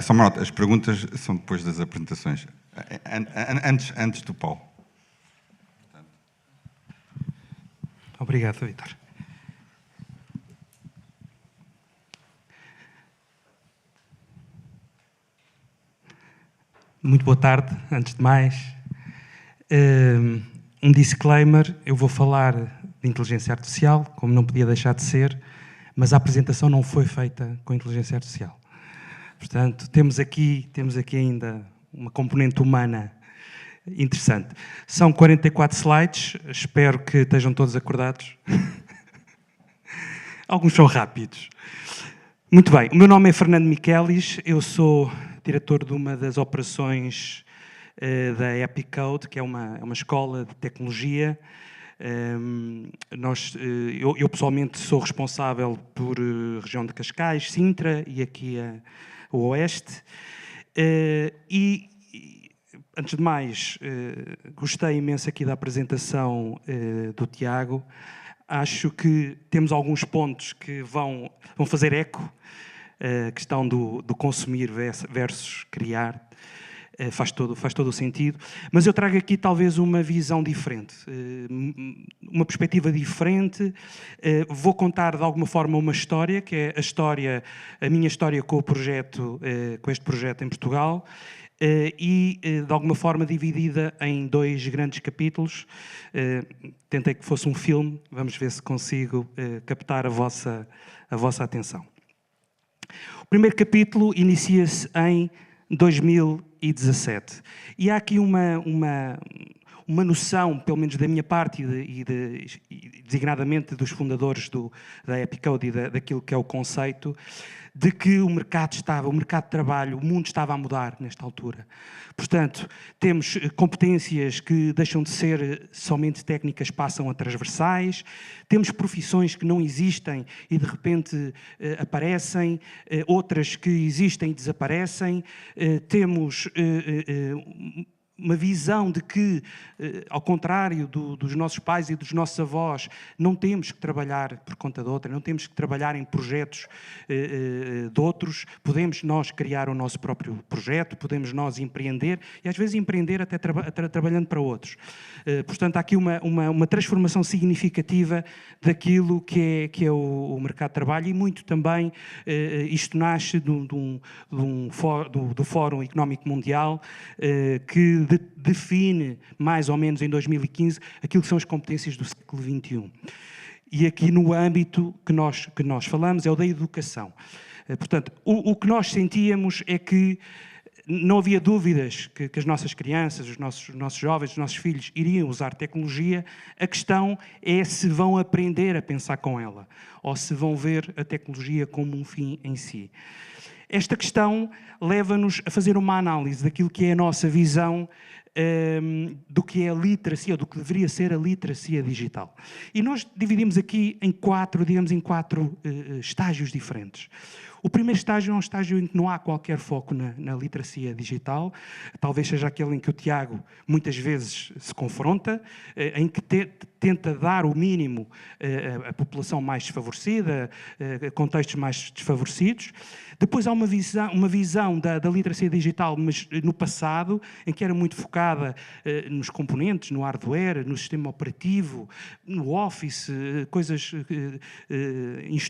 Só uma nota, as perguntas são depois das apresentações. Antes do Paulo. Obrigado, Vítor. Muito boa tarde, antes de mais. Um disclaimer, eu vou falar de inteligência artificial, como não podia deixar de ser, mas a apresentação não foi feita com inteligência artificial. Portanto, temos aqui ainda uma componente humana interessante. São 44 slides, espero que estejam todos acordados. Alguns são rápidos. Muito bem, o meu nome é Fernando Michelis, eu sou diretor de uma das operações da Epicode, que é uma escola de tecnologia. Eu pessoalmente sou responsável por região de Cascais, Sintra e aqui o Oeste. Antes de mais, gostei imenso aqui da apresentação do Tiago. Acho que temos alguns pontos que vão fazer eco. A questão do consumir versus criar faz todo o sentido. Mas eu trago aqui talvez uma visão diferente, uma perspectiva diferente. Vou contar de alguma forma uma história, que é a minha história com este projeto em Portugal. E, de alguma forma, dividida em 2 grandes capítulos. Tentei que fosse um filme, vamos ver se consigo captar a vossa atenção. O primeiro capítulo inicia-se em 2017. E há aqui uma noção, pelo menos da minha parte e designadamente dos fundadores da Epicode e daquilo que é o conceito, de que o mercado de trabalho, o mundo estava a mudar nesta altura. Portanto, temos competências que deixam de ser somente técnicas, passam a transversais, temos profissões que não existem e de repente aparecem, outras que existem e desaparecem, temos uma visão de que, ao contrário dos nossos pais e dos nossos avós, não temos que trabalhar por conta de outra, não temos que trabalhar em projetos de outros, podemos nós criar o nosso próprio projeto, podemos nós empreender, e às vezes empreender até trabalhando para outros. Portanto, há aqui uma transformação significativa daquilo que é o mercado de trabalho, e muito também isto nasce do Fórum Económico Mundial, que define, mais ou menos em 2015, aquilo que são as competências do século XXI. E aqui no âmbito que nós falamos é o da educação. Portanto, o que nós sentíamos é que não havia dúvidas que as nossas crianças, os nossos jovens, os nossos filhos iriam usar tecnologia. A questão é se vão aprender a pensar com ela, ou se vão ver a tecnologia como um fim em si. Esta questão leva-nos a fazer uma análise daquilo que é a nossa visão do que é a literacia, ou do que deveria ser a literacia digital. E nós dividimos aqui em 4 estágios diferentes. O primeiro estágio é um estágio em que não há qualquer foco na literacia digital, talvez seja aquele em que o Tiago muitas vezes se confronta, em que tenta dar o mínimo à população mais desfavorecida, a contextos mais desfavorecidos. Depois há uma visão da literacia digital, mas no passado, em que era muito focada nos componentes, no hardware, no sistema operativo, no Office, coisas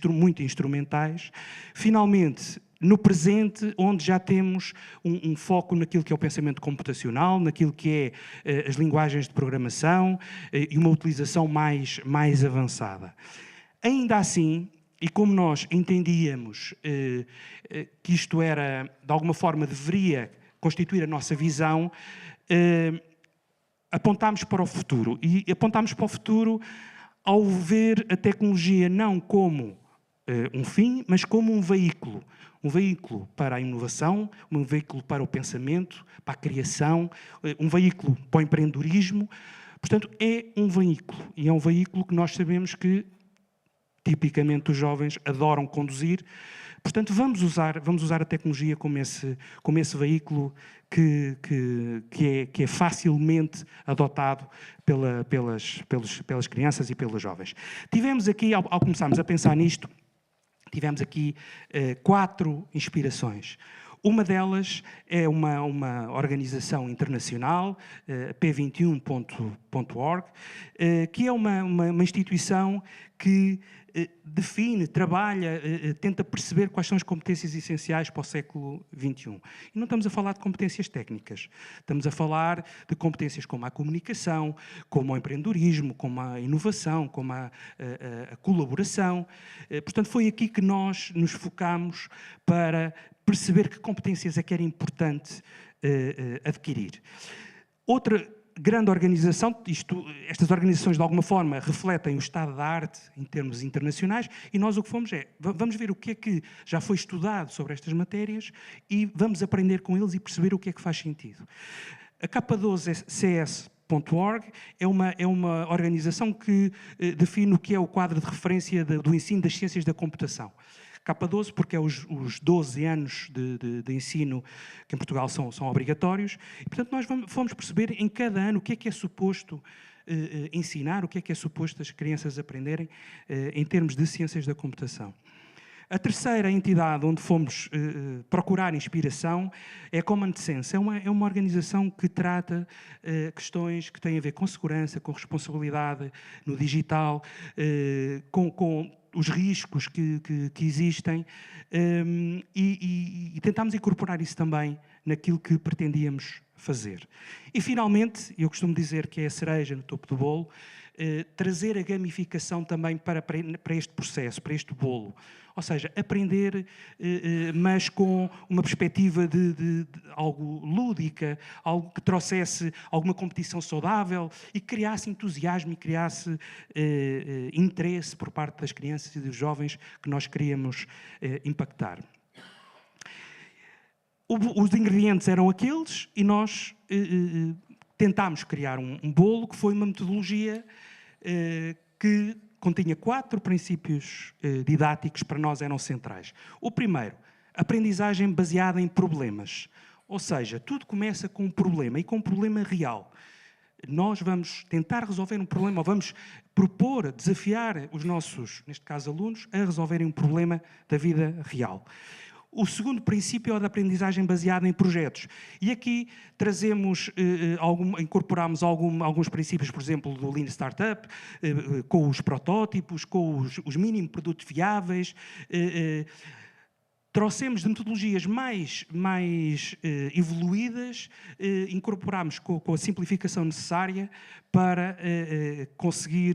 muito instrumentais. Finalmente, no presente, onde já temos um foco naquilo que é o pensamento computacional, naquilo que é as linguagens de programação e uma utilização mais avançada. Ainda assim, e como nós entendíamos que isto era, de alguma forma, deveria constituir a nossa visão, apontámos para o futuro. E apontámos para o futuro ao ver a tecnologia não como um fim, mas como um veículo. Um veículo para a inovação, um veículo para o pensamento, para a criação, um veículo para o empreendedorismo. Portanto, é um veículo. E é um veículo que nós sabemos que, tipicamente, os jovens adoram conduzir. Portanto, vamos usar a tecnologia como esse veículo que é facilmente adotado pelas crianças e pelos jovens. Tivemos aqui, ao começarmos a pensar nisto, tivemos aqui 4 inspirações. Uma delas é uma organização internacional, P21.org, que é uma instituição que define, trabalha, tenta perceber quais são as competências essenciais para o século XXI. E não estamos a falar de competências técnicas, estamos a falar de competências como a comunicação, como o empreendedorismo, como a inovação, como a colaboração. Portanto, foi aqui que nós nos focamos para perceber que competências é que era importante adquirir. Outra grande organização, estas organizações de alguma forma refletem o estado da arte em termos internacionais, e nós o que fomos vamos ver o que é que já foi estudado sobre estas matérias e vamos aprender com eles e perceber o que é que faz sentido. A K12CS.org é uma organização que define o que é o quadro de referência do ensino das ciências da computação. K12 porque é os 12 anos de ensino que em Portugal são obrigatórios. E, portanto, nós fomos perceber em cada ano o que é suposto ensinar, o que é suposto as crianças aprenderem em termos de ciências da computação. A terceira entidade onde fomos procurar inspiração é a Common Sense. É uma organização que trata questões que têm a ver com segurança, com responsabilidade no digital, com os riscos que existem e tentámos incorporar isso também naquilo que pretendíamos fazer. E, finalmente, eu costumo dizer que é a cereja no topo do bolo, trazer a gamificação também para este processo, para este bolo. Ou seja, aprender, mas com uma perspectiva de algo lúdica, algo que trouxesse alguma competição saudável e criasse entusiasmo e criasse interesse por parte das crianças e dos jovens que nós queríamos impactar. Os ingredientes eram aqueles e nós tentámos criar um bolo que foi uma metodologia que continha 4 princípios didáticos que para nós eram centrais. O primeiro, aprendizagem baseada em problemas. Ou seja, tudo começa com um problema e com um problema real. Nós vamos tentar resolver um problema, ou vamos propor, desafiar os nossos, neste caso alunos, a resolverem um problema da vida real. O segundo princípio é o da aprendizagem baseada em projetos. E aqui trazemos, incorporamos alguns princípios, por exemplo, do Lean Startup, com os protótipos, com os mínimos produtos viáveis. Trouxemos de metodologias mais evoluídas, incorporamos com a simplificação necessária para conseguir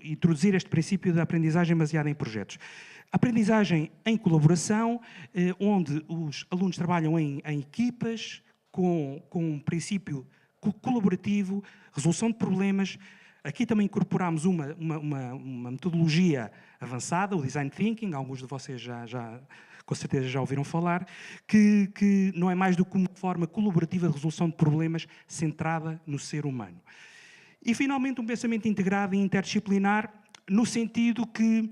introduzir este princípio da aprendizagem baseada em projetos. Aprendizagem em colaboração, onde os alunos trabalham em equipas, com um princípio colaborativo, resolução de problemas. Aqui também incorporamos uma metodologia avançada, o Design Thinking, alguns de vocês com certeza já ouviram falar, que não é mais do que uma forma colaborativa de resolução de problemas centrada no ser humano. E, finalmente, um pensamento integrado e interdisciplinar, no sentido que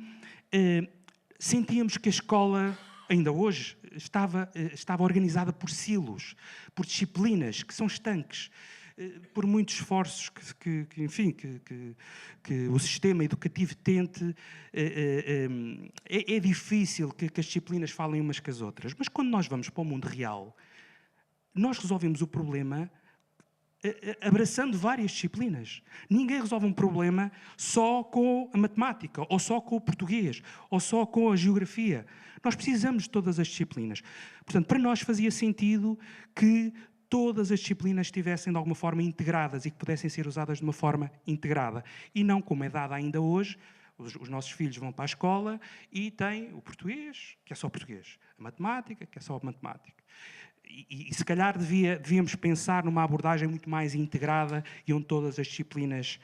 sentíamos que a escola, ainda hoje, estava organizada por silos, por disciplinas que são estanques, por muitos esforços que o sistema educativo tente. É difícil que as disciplinas falem umas com as outras. Mas quando nós vamos para o mundo real, nós resolvemos o problema abraçando várias disciplinas. Ninguém resolve um problema só com a matemática, ou só com o português, ou só com a geografia. Nós precisamos de todas as disciplinas. Portanto, para nós fazia sentido que todas as disciplinas estivessem de alguma forma integradas e que pudessem ser usadas de uma forma integrada. E não como é dada ainda hoje. Os nossos filhos vão para a escola e têm o português, que é só português, a matemática, que é só matemática. E se calhar devíamos pensar numa abordagem muito mais integrada e onde todas as disciplinas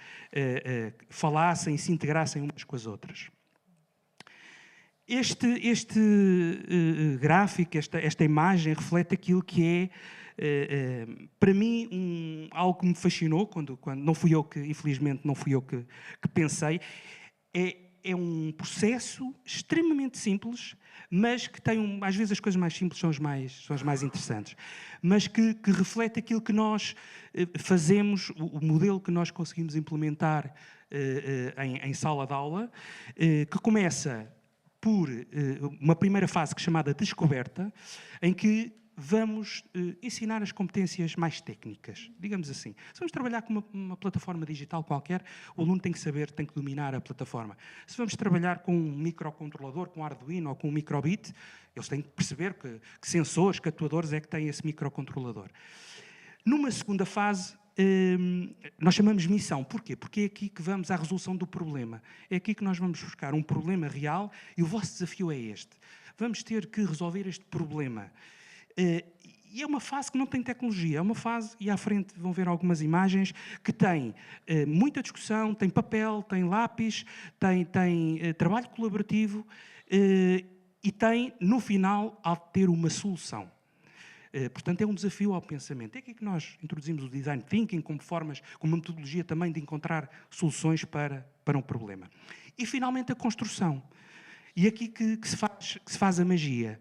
falassem e se integrassem umas com as outras. Este gráfico, esta imagem, reflete aquilo que é, para mim, algo que me fascinou, quando não fui eu que, infelizmente, não fui eu que pensei. É um processo extremamente simples, mas que tem, às vezes as coisas mais simples são as mais interessantes, mas que reflete aquilo que nós fazemos, o modelo que nós conseguimos implementar em sala de aula, que começa por uma primeira fase chamada descoberta, em que vamos ensinar as competências mais técnicas, digamos assim. Se vamos trabalhar com uma plataforma digital qualquer, o aluno tem que saber, tem que dominar a plataforma. Se vamos trabalhar com um microcontrolador, com um Arduino ou com um microbit, eles têm que perceber que sensores, que atuadores é que tem esse microcontrolador. Numa segunda fase, nós chamamos missão. Porquê? Porque é aqui que vamos à resolução do problema. É aqui que nós vamos buscar um problema real e o vosso desafio é este. Vamos ter que resolver este problema. E é uma fase que não tem tecnologia, é uma fase, e à frente vão ver algumas imagens, que tem muita discussão, tem papel, tem lápis, tem trabalho colaborativo e tem, no final, ao ter uma solução. Portanto, é um desafio ao pensamento. É aqui que nós introduzimos o Design Thinking como formas, como uma metodologia também de encontrar soluções para um problema. E, finalmente, a construção. E aqui que se faz a magia.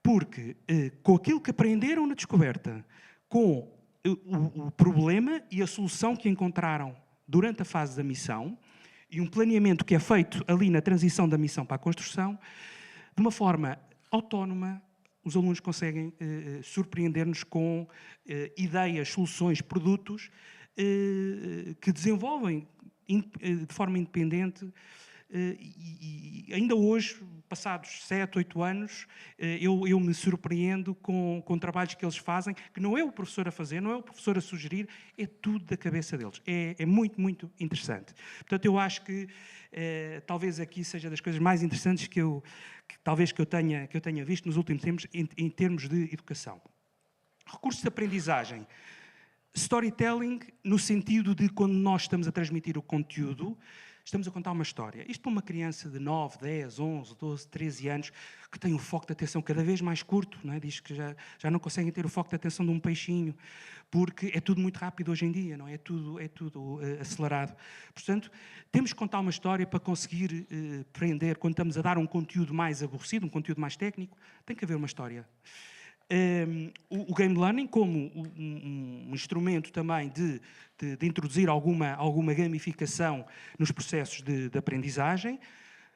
Porque, com aquilo que aprenderam na descoberta, com o problema e a solução que encontraram durante a fase da missão, e um planeamento que é feito ali na transição da missão para a construção, de uma forma autónoma, os alunos conseguem surpreender-nos com ideias, soluções, produtos que desenvolvem de forma independente. E ainda hoje, passados 7, 8 anos, eu me surpreendo com trabalhos que eles fazem, que não é o professor a fazer, não é o professor a sugerir, é tudo da cabeça deles. É muito, muito interessante. Portanto, eu acho que talvez aqui seja das coisas mais interessantes que eu tenha visto nos últimos tempos em termos de educação. Recursos de aprendizagem. Storytelling no sentido de quando nós estamos a transmitir o conteúdo, estamos a contar uma história. Isto para uma criança de 9, 10, 11, 12, 13 anos, que tem o foco de atenção cada vez mais curto, não é? Diz que já não conseguem ter o foco de atenção de um peixinho, porque é tudo muito rápido hoje em dia, não é? É tudo acelerado. Portanto, temos que contar uma história para conseguir prender, quando estamos a dar um conteúdo mais aborrecido, um conteúdo mais técnico, tem que haver uma história. O Game Learning como um instrumento também de introduzir alguma gamificação nos processos de aprendizagem.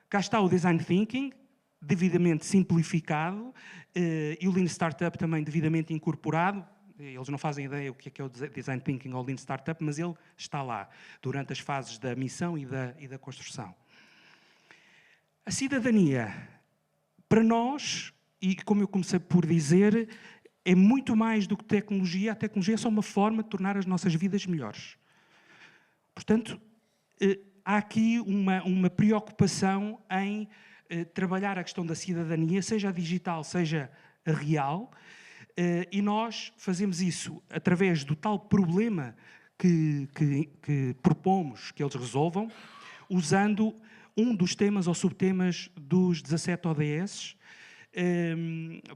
Cá está o Design Thinking, devidamente simplificado, e o Lean Startup também devidamente incorporado. Eles não fazem ideia o que é o Design Thinking ou Lean Startup, mas ele está lá, durante as fases da missão e da construção. A cidadania, para nós, e como eu comecei por dizer, é muito mais do que tecnologia. A tecnologia é só uma forma de tornar as nossas vidas melhores. Portanto, há aqui uma preocupação em trabalhar a questão da cidadania, seja a digital, seja a real, e nós fazemos isso através do tal problema que propomos que eles resolvam, usando um dos temas ou subtemas dos 17 ODS,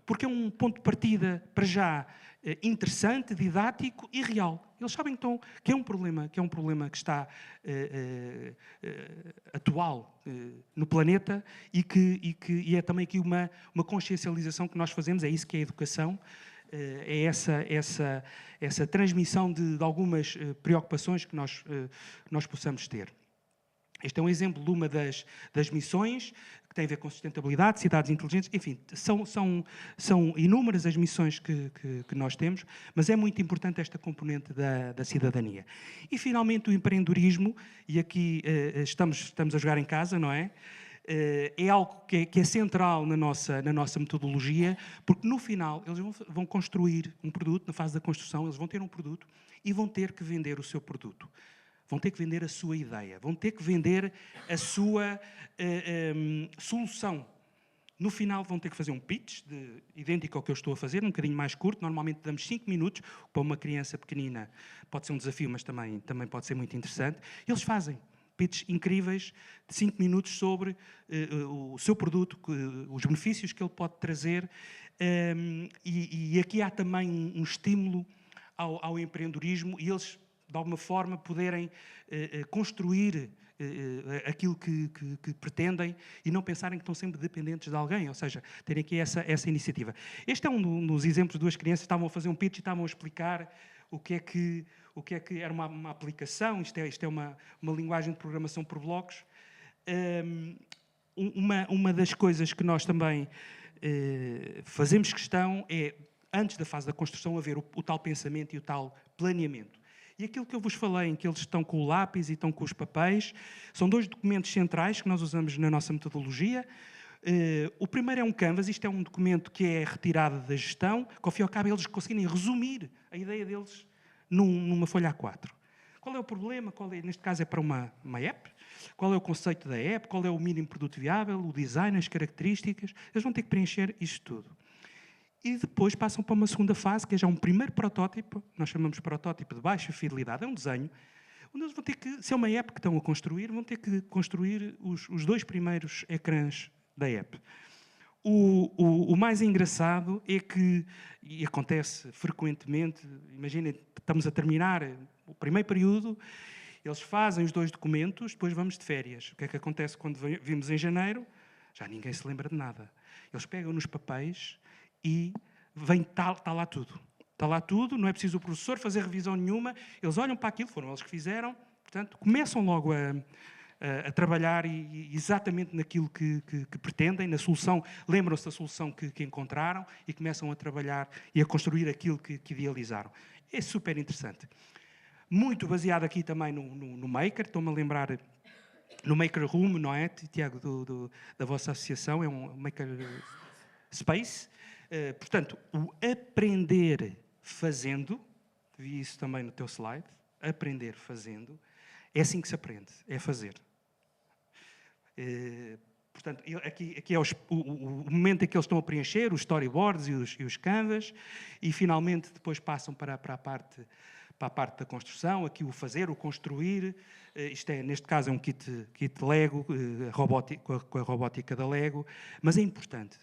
porque é um ponto de partida, para já, interessante, didático e real. Eles sabem, então, que é um problema que está atual no planeta e é também aqui uma consciencialização que nós fazemos, é isso que é a educação, é essa transmissão de algumas preocupações que nós possamos ter. Este é um exemplo de uma das missões que tem a ver com sustentabilidade, cidades inteligentes, enfim, são inúmeras as missões que nós temos, mas é muito importante esta componente da cidadania. E, finalmente, o empreendedorismo, e aqui estamos a jogar em casa, não é? É algo que é central na nossa metodologia, porque, no final, eles vão construir um produto, na fase da construção, eles vão ter um produto e vão ter que vender o seu produto. Vão ter que vender a sua ideia, vão ter que vender a sua solução. No final vão ter que fazer um pitch idêntico ao que eu estou a fazer, um bocadinho mais curto, normalmente damos 5 minutos, para uma criança pequenina pode ser um desafio, mas também pode ser muito interessante. Eles fazem pitches incríveis de 5 minutos sobre o seu produto, os benefícios que ele pode trazer, e aqui há também um estímulo ao empreendedorismo, e eles, de alguma forma, poderem construir aquilo que pretendem e não pensarem que estão sempre dependentes de alguém, ou seja, terem aqui essa iniciativa. Este é um dos exemplos de duas crianças que estavam a fazer um pitch e estavam a explicar o que é que era uma aplicação, isto é uma linguagem de programação por blocos. uma das coisas que nós também fazemos questão é, antes da fase da construção, haver o tal pensamento e o tal planeamento. E aquilo que eu vos falei, em que eles estão com o lápis e estão com os papéis, são 2 documentos centrais que nós usamos na nossa metodologia. O primeiro é um Canvas, isto é um documento que é retirado da gestão, que ao fim e ao cabo eles conseguirem resumir a ideia deles numa folha A4. Qual é o problema? Neste caso é para uma app. Qual é o conceito da app? Qual é o mínimo produto viável? O design, as características? Eles vão ter que preencher isto tudo. E depois passam para uma segunda fase, que é já um primeiro protótipo, nós chamamos de protótipo de baixa fidelidade, é um desenho, onde eles vão ter que, se é uma app que estão a construir, vão ter que construir os 2 primeiros ecrãs da app. O mais engraçado é que, e acontece frequentemente, imaginem, estamos a terminar o primeiro período, eles fazem os 2 documentos, depois vamos de férias. O que é que acontece quando vimos em janeiro? Já ninguém se lembra de nada. Eles pegam nos papéis e está lá tudo. Está lá tudo, não é preciso o professor fazer revisão nenhuma, eles olham para aquilo, foram eles que fizeram, portanto, começam logo a trabalhar exatamente naquilo que pretendem, na solução, lembram-se da solução que encontraram e começam a trabalhar e a construir aquilo que idealizaram. É super interessante. Muito baseado aqui também no Maker, estou-me a lembrar no Maker Room, não é, Tiago, da vossa associação, é um Maker Space. Portanto, o aprender fazendo, vi isso também no teu slide, aprender fazendo, é assim que se aprende, é fazer. Portanto, aqui é o momento em que eles estão a preencher os storyboards e os canvas e finalmente depois passam para a parte da construção, aqui o fazer, o construir. Isto é, neste caso, é um kit Lego, com a robótica da Lego, mas é importante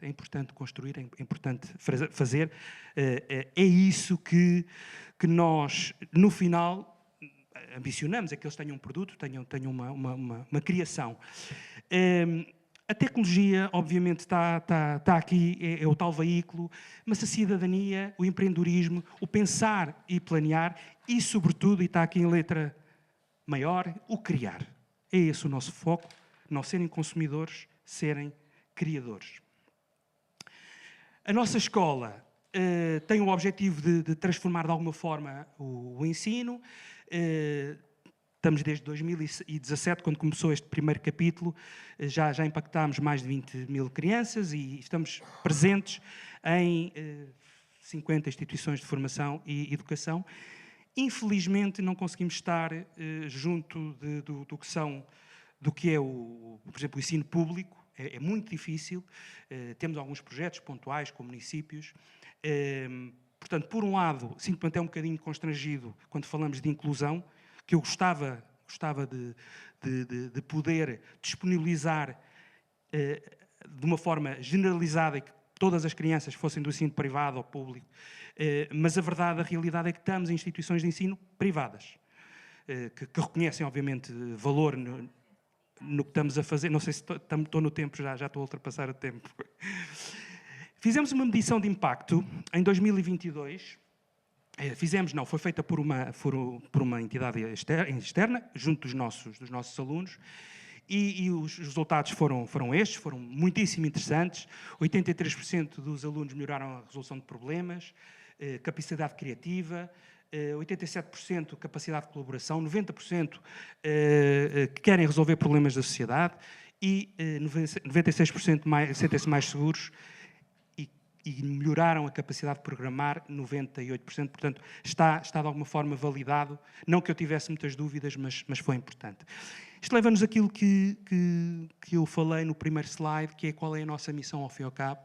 construir, é importante fazer. É isso que nós, no final, ambicionamos, é que eles tenham um produto, tenham uma criação. A tecnologia, obviamente, está aqui, é o tal veículo, mas a cidadania, o empreendedorismo, o pensar e planear e, sobretudo, e está aqui em letra maior, o criar. É esse o nosso foco, não serem consumidores, serem criadores. A nossa escola tem o objetivo de transformar de alguma forma o ensino. Estamos desde 2017, quando começou este primeiro capítulo, já impactámos mais de 20 mil crianças e estamos presentes em 50 instituições de formação e educação. Infelizmente, não conseguimos estar junto do que é, por exemplo, o ensino público. É muito difícil. Temos alguns projetos pontuais com municípios. Portanto, por um lado, sinto-me até um bocadinho constrangido quando falamos de inclusão, que eu gostava de poder disponibilizar de uma forma generalizada e que todas as crianças fossem do ensino privado ou público, mas a realidade é que estamos em instituições de ensino privadas, que reconhecem, obviamente, valor no que estamos a fazer. Não sei se estou no tempo, já estou a ultrapassar o tempo. Fizemos uma medição de impacto em 2022. Foi feita por uma entidade externa, junto dos nossos alunos, e os resultados foram estes, foram muitíssimo interessantes. 83% dos alunos melhoraram a resolução de problemas, capacidade criativa, 87% capacidade de colaboração, 90% que querem resolver problemas da sociedade e 96% sentem-se mais seguros e melhoraram a capacidade de programar 98%. Portanto, está de alguma forma validado. Não que eu tivesse muitas dúvidas, mas foi importante. Isto leva-nos àquilo que eu falei no primeiro slide, que é qual é a nossa missão ao fim e ao cabo.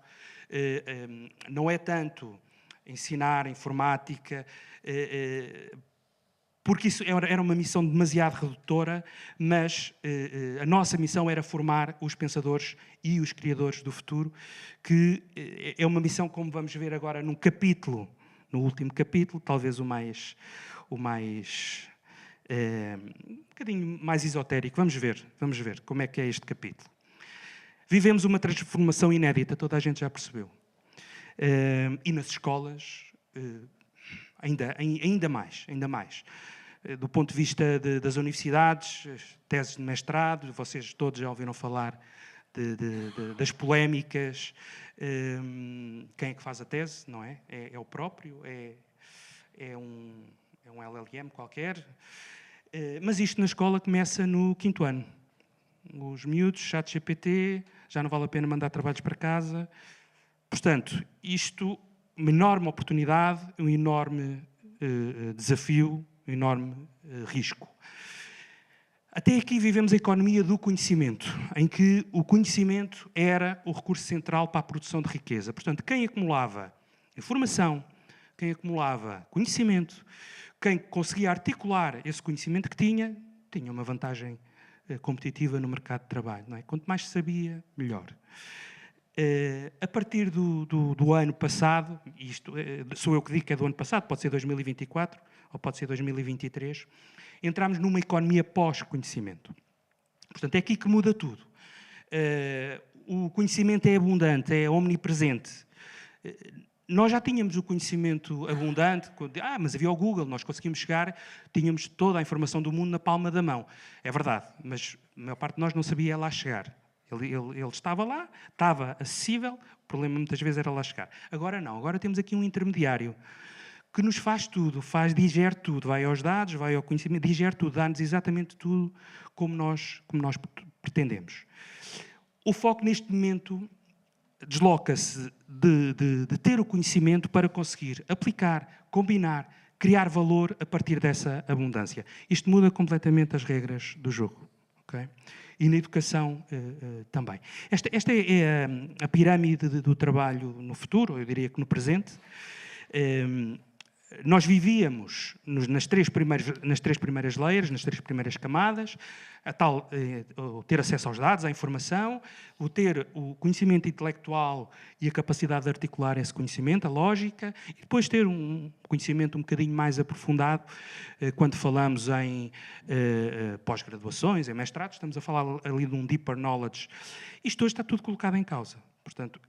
Não é tanto ensinar informática, porque isso era uma missão demasiado redutora, mas a nossa missão era formar os pensadores e os criadores do futuro, que é uma missão, como vamos ver agora no último capítulo, talvez um bocadinho mais esotérico. Vamos ver como é que é este capítulo. Vivemos uma transformação inédita, toda a gente já percebeu. E nas escolas, ainda mais. Do ponto de vista das universidades, teses de mestrado, vocês todos já ouviram falar das polémicas. Quem é que faz a tese, não é? É o próprio? É um LLM qualquer? Mas isto na escola começa no 5º ano. Os miúdos, ChatGPT, já não vale a pena mandar trabalhos para casa. Portanto, isto, uma enorme oportunidade, um enorme desafio, um enorme risco. Até aqui vivemos a economia do conhecimento, em que o conhecimento era o recurso central para a produção de riqueza. Portanto, quem acumulava informação, quem acumulava conhecimento, quem conseguia articular esse conhecimento que tinha uma vantagem competitiva no mercado de trabalho. Não é? Quanto mais sabia, melhor. A partir do ano passado, isto sou eu que digo que é do ano passado, pode ser 2024 ou pode ser 2023, entramos numa economia pós-conhecimento. Portanto, é aqui que muda tudo. O conhecimento é abundante, é omnipresente. Nós já tínhamos o conhecimento abundante, mas havia o Google, nós conseguimos chegar, tínhamos toda a informação do mundo na palma da mão. É verdade, mas a maior parte de nós não sabia lá chegar. Ele estava lá, estava acessível, o problema muitas vezes era lá chegar. Agora não, agora temos aqui um intermediário que nos faz tudo, digere tudo, vai aos dados, vai ao conhecimento, digere tudo, dá-nos exatamente tudo como nós pretendemos. O foco neste momento desloca-se de ter o conhecimento para conseguir aplicar, combinar, criar valor a partir dessa abundância. Isto muda completamente as regras do jogo. Okay? E na educação também. Esta é a pirâmide do trabalho no futuro, eu diria que no presente. Nós vivíamos nas três primeiras layers, nas 3 primeiras camadas, o ter acesso aos dados, à informação, o ter o conhecimento intelectual e a capacidade de articular esse conhecimento, a lógica, e depois ter um conhecimento um bocadinho mais aprofundado quando falamos em pós-graduações, em mestrados, estamos a falar ali de um deeper knowledge. Isto hoje está tudo colocado em causa. Portanto,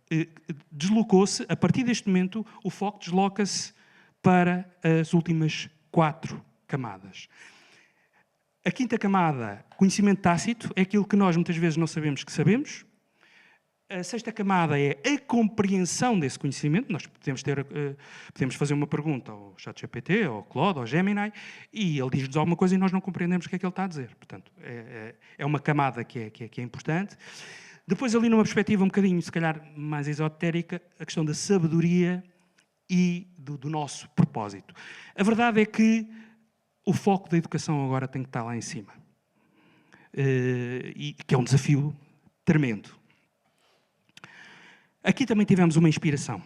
deslocou-se, a partir deste momento, o foco desloca-se para as últimas 4 camadas. A 5ª camada, conhecimento tácito, é aquilo que nós muitas vezes não sabemos que sabemos. A 6ª camada é a compreensão desse conhecimento. Nós podemos fazer uma pergunta ao ChatGPT, ao Claude, ao Gemini, e ele diz-nos alguma coisa e nós não compreendemos o que é que ele está a dizer. Portanto, é uma camada que é importante. Depois, ali numa perspectiva um bocadinho, se calhar, mais esotérica, a questão da sabedoria e do nosso propósito. A verdade é que o foco da educação agora tem que estar lá em cima. E que é um desafio tremendo. Aqui também tivemos uma inspiração.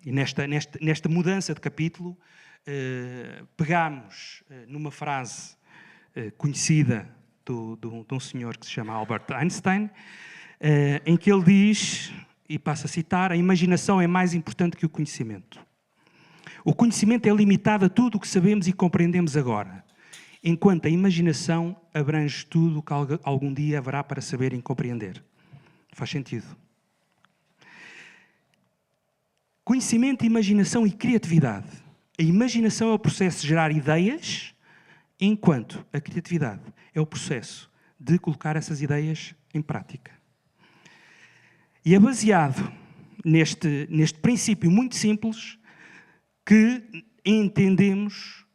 E nesta mudança de capítulo, pegámos numa frase conhecida de um senhor que se chama Albert Einstein, em que ele diz, e passo a citar, a imaginação é mais importante que o conhecimento. O conhecimento é limitado a tudo o que sabemos e compreendemos agora, enquanto a imaginação abrange tudo o que algum dia haverá para saber e compreender. Faz sentido? Conhecimento, imaginação e criatividade. A imaginação é o processo de gerar ideias, enquanto a criatividade é o processo de colocar essas ideias em prática. E é baseado neste princípio muito simples que entendemos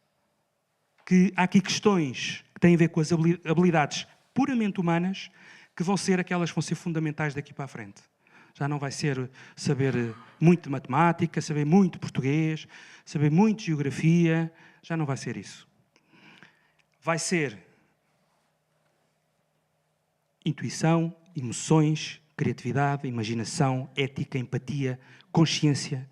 que há aqui questões que têm a ver com as habilidades puramente humanas que vão ser aquelas que vão ser fundamentais daqui para a frente. Já não vai ser saber muito de matemática, saber muito de português, saber muito de geografia, já não vai ser isso. Vai ser intuição, emoções, criatividade, imaginação, ética, empatia, consciência,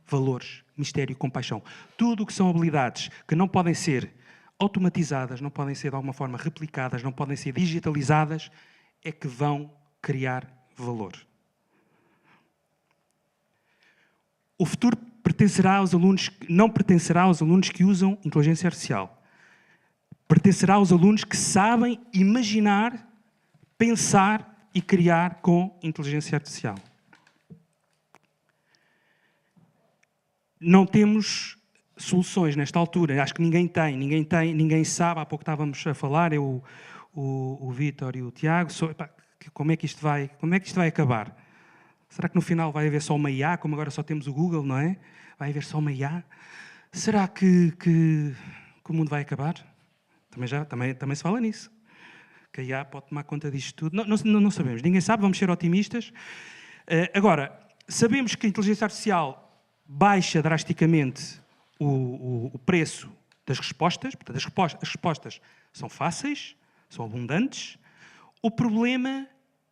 valores, mistério e compaixão. Tudo o que são habilidades que não podem ser automatizadas, não podem ser de alguma forma replicadas, não podem ser digitalizadas, é que vão criar valor. O futuro não pertencerá aos alunos que usam inteligência artificial. Pertencerá aos alunos que sabem imaginar, pensar e criar com inteligência artificial. Não temos soluções nesta altura. Acho que ninguém sabe. Há pouco estávamos a falar, o Vítor e o Tiago, como é que isto vai acabar? Será que no final vai haver só uma IA, como agora só temos o Google, não é? Vai haver só uma IA? Será que o mundo vai acabar? Também se fala nisso. Que a IA pode tomar conta disto tudo. Não sabemos. Ninguém sabe, vamos ser otimistas. Agora, sabemos que a inteligência artificial baixa drasticamente o preço das respostas. Portanto, as respostas são fáceis, são abundantes. O problema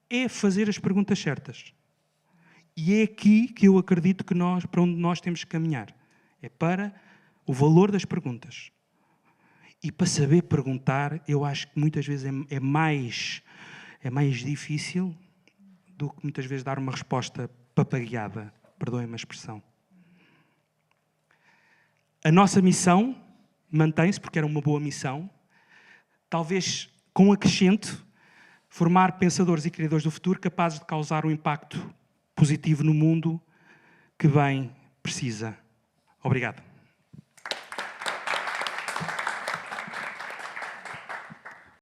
é fazer as perguntas certas. E é aqui que eu acredito que para onde nós temos que caminhar. É para o valor das perguntas. E para saber perguntar, eu acho que muitas vezes é mais difícil do que muitas vezes dar uma resposta papagueada. Perdoem-me a expressão. A nossa missão mantém-se, porque era uma boa missão. Talvez com acrescento, formar pensadores e criadores do futuro capazes de causar um impacto positivo no mundo que bem precisa. Obrigado.